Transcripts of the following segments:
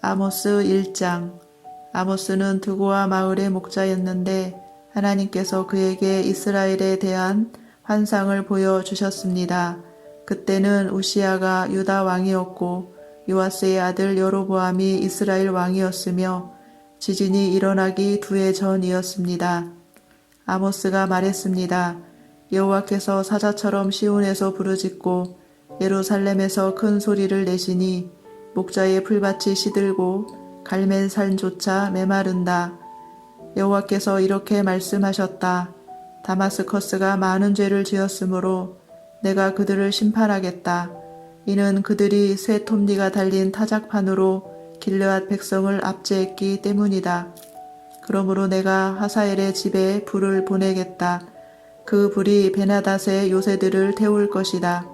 아모스 1장. 아모스는 드고아 마을의 목자였는데 하나님께서 그에게 이스라엘에 대한 환상을 보여주셨습니다. 그때는 우시아가 유다 왕이었고 요아스의 아들 여로보암이 이스라엘 왕이었으며 지진이 일어나기 2해 전이었습니다. 아모스가 말했습니다. 여호와께서 사자처럼 시온에서 부르짖고 예루살렘에서 큰 소리를 내시니 목자의 풀밭이 시들고 갈멜산조차 메마른다. 여호와께서 이렇게 말씀하셨다. 다마스커스가 많은 죄를 지었으므로 내가 그들을 심판하겠다. 이는 그들이 새 톱니가 달린 타작판으로 길르앗 백성을 압제했기 때문이다. 그러므로 내가 하사엘의 집에 불을 보내겠다. 그 불이 베나닷의 요새들을 태울 것이다.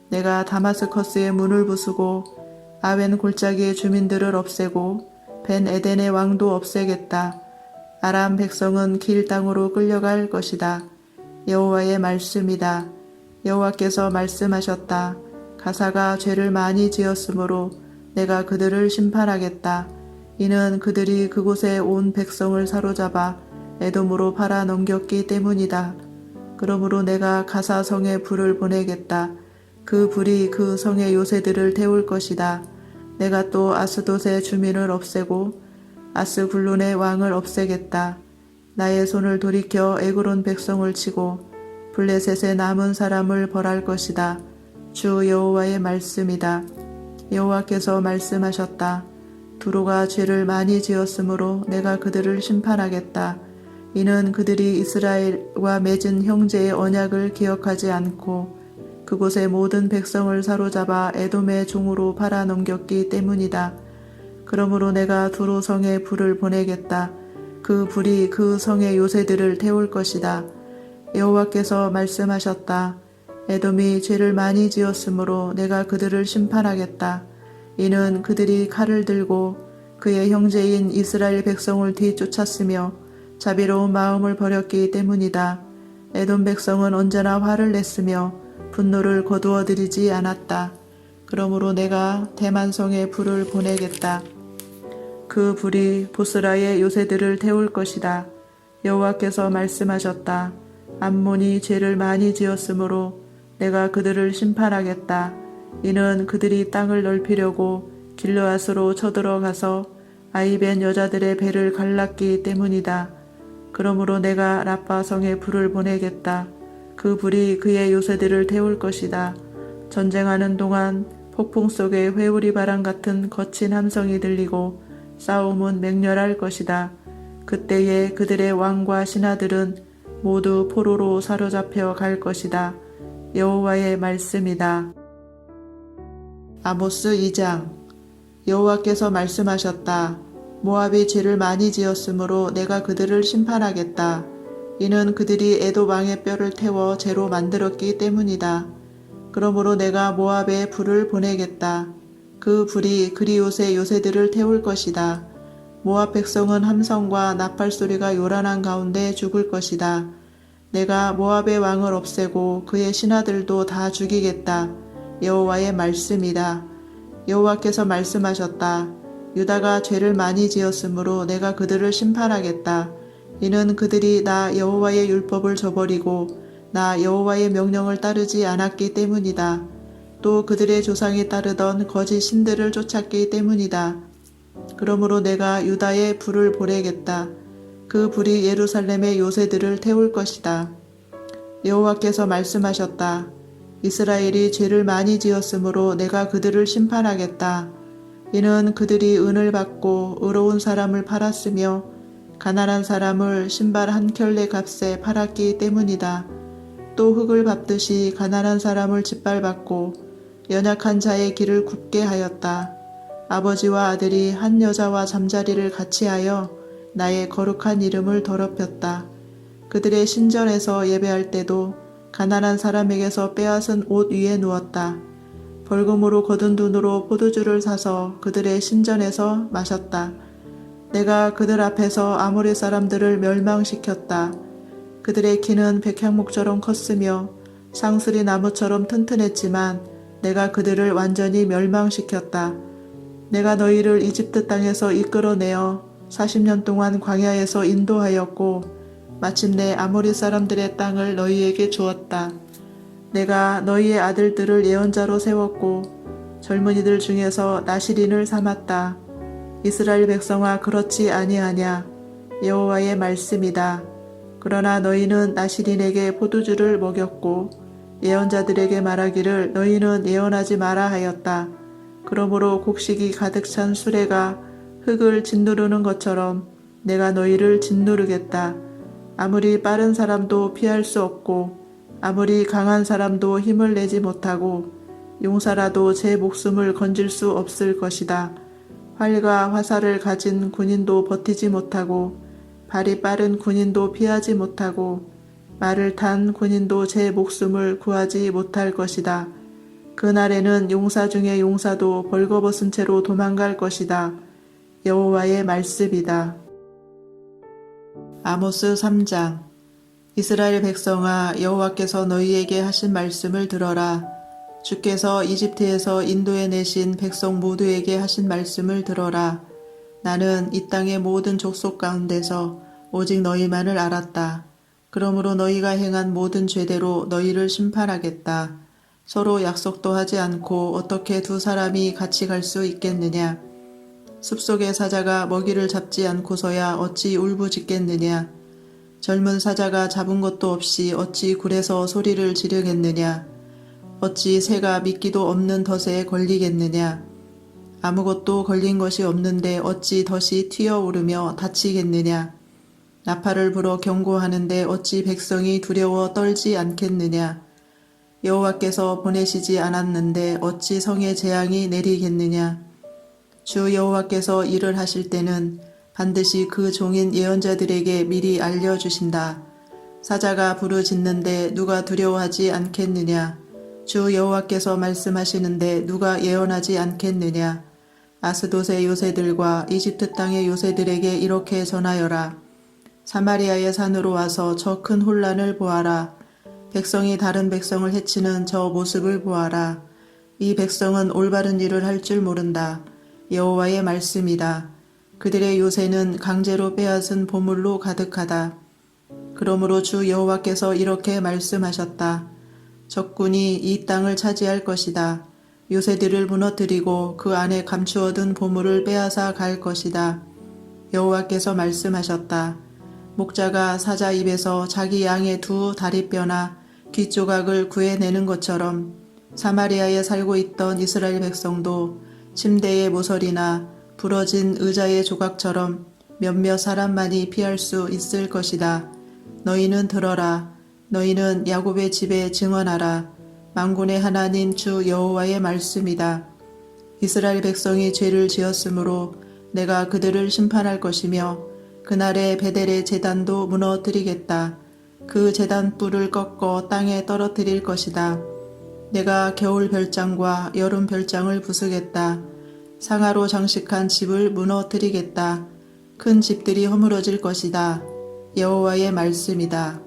내가 다마스커스의 문을 부수고 아웬 골짜기의 주민들을 없애고 벤 에덴의 왕도 없애겠다. 아람 백성은 길 땅으로 끌려갈 것이다. 여호와의 말씀이다. 여호와께서 말씀하셨다. 가사가 죄를 많이 지었으므로 내가 그들을 심판하겠다. 이는 그들이 그곳에 온 백성을 사로잡아 에돔으로 팔아 넘겼기 때문이다. 그러므로 내가 가사 성에 불을 보내겠다. 그 불이 그 성의 요새들을 태울 것이다. 내가 또 아스돗의 주민을 없애고 아스굴론의 왕을 없애겠다. 나의 손을 돌이켜 에그론 백성을 치고 블레셋의 남은 사람을 벌할 것이다. 주 여호와의 말씀이다. 여호와께서 말씀하셨다. 두로가 죄를 많이 지었으므로 내가 그들을 심판하겠다. 이는 그들이 이스라엘과 맺은 형제의 언약을 기억하지 않고 그곳의 모든 백성을 사로잡아 에돔의 종으로 팔아 넘겼기 때문이다. 그러므로 내가 두로 성에 불을 보내겠다. 그 불이 그 성의 요새들을 태울 것이다. 여호와께서 말씀하셨다. 에돔이 죄를 많이 지었으므로 내가 그들을 심판하겠다. 이는 그들이 칼을 들고 그의 형제인 이스라엘 백성을 뒤쫓았으며 자비로운 마음을 버렸기 때문이다. 에돔 백성은 언제나 화를 냈으며 분노를 거두어들이지 않았다. 그러므로 내가 대만성에 불을 보내겠다. 그 불이 보스라의 요새들을 태울 것이다. 여호와께서 말씀하셨다. 암몬이 죄를 많이 지었으므로 내가 그들을 심판하겠다. 이는 그들이 땅을 넓히려고 길르앗으로 쳐들어가서 아이벤 여자들의 배를 갈랐기 때문이다. 그러므로 내가 라빠 성에 불을 보내겠다. 그 불이 그의 요새들을 태울 것이다. 전쟁하는 동안 폭풍 속에 회오리 바람 같은 거친 함성이 들리고 싸움은 맹렬할 것이다. 그때에 그들의 왕과 신하들은 모두 포로로 사로잡혀 갈 것이다. 여호와의 말씀이다. 아모스 2장. 여호와께서 말씀하셨다. 모압이 죄를 많이 지었으므로 내가 그들을 심판하겠다. 이는 그들이 에돔 왕의 뼈를 태워 재로 만들었기 때문이다. 그러므로 내가 모압에 불을 보내겠다. 그 불이 그리옷의 요새들을 태울 것이다. 모압 백성은 함성과 나팔 소리가 요란한 가운데 죽을 것이다. 내가 모압의 왕을 없애고 그의 신하들도 다 죽이겠다. 여호와의 말씀이다. 여호와께서 말씀하셨다. 유다가 죄를 많이 지었으므로 내가 그들을 심판하겠다. 이는 그들이 나 여호와의 율법을 저버리고 나 여호와의 명령을 따르지 않았기 때문이다. 또 그들의 조상이 따르던 거짓 신들을 쫓았기 때문이다. 그러므로 내가 유다에 불을 보내겠다. 그 불이 예루살렘의 요새들을 태울 것이다. 여호와께서 말씀하셨다. 이스라엘이 죄를 많이 지었으므로 내가 그들을 심판하겠다. 이는 그들이 은을 받고 의로운 사람을 팔았으며 가난한 사람을 신발 한 켤레 값에 팔았기 때문이다. 또 흙을 밟듯이 가난한 사람을 짓밟았고 연약한 자의 길을 굽게 하였다. 아버지와 아들이 한 여자와 잠자리를 같이 하여 나의 거룩한 이름을 더럽혔다. 그들의 신전에서 예배할 때도 가난한 사람에게서 빼앗은 옷 위에 누웠다. 벌금으로 거둔 돈으로 포도주를 사서 그들의 신전에서 마셨다. 내가 그들 앞에서 아모리 사람들을 멸망시켰다. 그들의 키는 백향목처럼 컸으며 상스리 나무처럼 튼튼했지만 내가 그들을 완전히 멸망시켰다. 내가 너희를 이집트 땅에서 이끌어내어 40년 동안 광야에서 인도하였고 마침내 아모리 사람들의 땅을 너희에게 주었다. 내가 너희의 아들들을 예언자로 세웠고 젊은이들 중에서 나시린을 삼았다. 이스라엘 백성아 그렇지 아니하냐? 여호와의 말씀이다. 그러나 너희는 나시린에게 포도주를 먹였고 예언자들에게 말하기를 너희는 예언하지 마라 하였다. 그러므로 곡식이 가득 찬 수레가 흙을 짓누르는 것처럼 내가 너희를 짓누르겠다. 아무리 빠른 사람도 피할 수 없고 아무리 강한 사람도 힘을 내지 못하고 용사라도 제 목숨을 건질 수 없을 것이다. 활과 화살을 가진 군인도 버티지 못하고 발이 빠른 군인도 피하지 못하고 말을 탄 군인도 제 목숨을 구하지 못할 것이다. 그날에는 용사 중에 용사도 벌거벗은 채로 도망갈 것이다. 여호와의 말씀이다. 아모스 3장. 이스라엘 백성아 여호와께서 너희에게 하신 말씀을 들어라. 주께서 이집트에서 인도해 내신 백성 모두에게 하신 말씀을 들어라. 나는 이 땅의 모든 족속 가운데서 오직 너희만을 알았다. 그러므로 너희가 행한 모든 죄대로 너희를 심판하겠다. 서로 약속도 하지 않고 어떻게 두 사람이 같이 갈 수 있겠느냐? 숲속의 사자가 먹이를 잡지 않고서야 어찌 울부짖겠느냐? 젊은 사자가 잡은 것도 없이 어찌 굴에서 소리를 지르겠느냐? 어찌 새가 미끼도 없는 덫에 걸리겠느냐? 아무것도 걸린 것이 없는데 어찌 덫이 튀어오르며 다치겠느냐? 나팔을 불어 경고하는데 어찌 백성이 두려워 떨지 않겠느냐? 여호와께서 보내시지 않았는데 어찌 성에 재앙이 내리겠느냐? 주 여호와께서 일을 하실 때는 반드시 그 종인 예언자들에게 미리 알려주신다. 사자가 부르짖는데 누가 두려워하지 않겠느냐? 주 여호와께서 말씀하시는데 누가 예언하지 않겠느냐? 아스돗의 요새들과 이집트 땅의 요새들에게 이렇게 전하여라. 사마리아의 산으로 와서 저 큰 혼란을 보아라. 백성이 다른 백성을 해치는 저 모습을 보아라. 이 백성은 올바른 일을 할 줄 모른다. 여호와의 말씀이다. 그들의 요새는 강제로 빼앗은 보물로 가득하다. 그러므로 주 여호와께서 이렇게 말씀하셨다. 적군이 이 땅을 차지할 것이다. 요새들을 무너뜨리고 그 안에 감추어둔 보물을 빼앗아 갈 것이다. 여호와께서 말씀하셨다. 목자가 사자 입에서 자기 양의 두 다리뼈나 귓조각을 구해내는 것처럼 사마리아에 살고 있던 이스라엘 백성도 침대의 모서리나 부러진 의자의 조각처럼 몇몇 사람만이 피할 수 있을 것이다. 너희는 들어라. 너희는 야곱의 집에 증언하라. 만군의 하나님 주 여호와의 말씀이다. 이스라엘 백성이 죄를 지었으므로 내가 그들을 심판할 것이며 그날에 베델의 제단도 무너뜨리겠다. 그 제단 뿔을 꺾어 땅에 떨어뜨릴 것이다. 내가 겨울 별장과 여름 별장을 부수겠다. 상아로 장식한 집을 무너뜨리겠다. 큰 집들이 허물어질 것이다. 여호와의 말씀이다.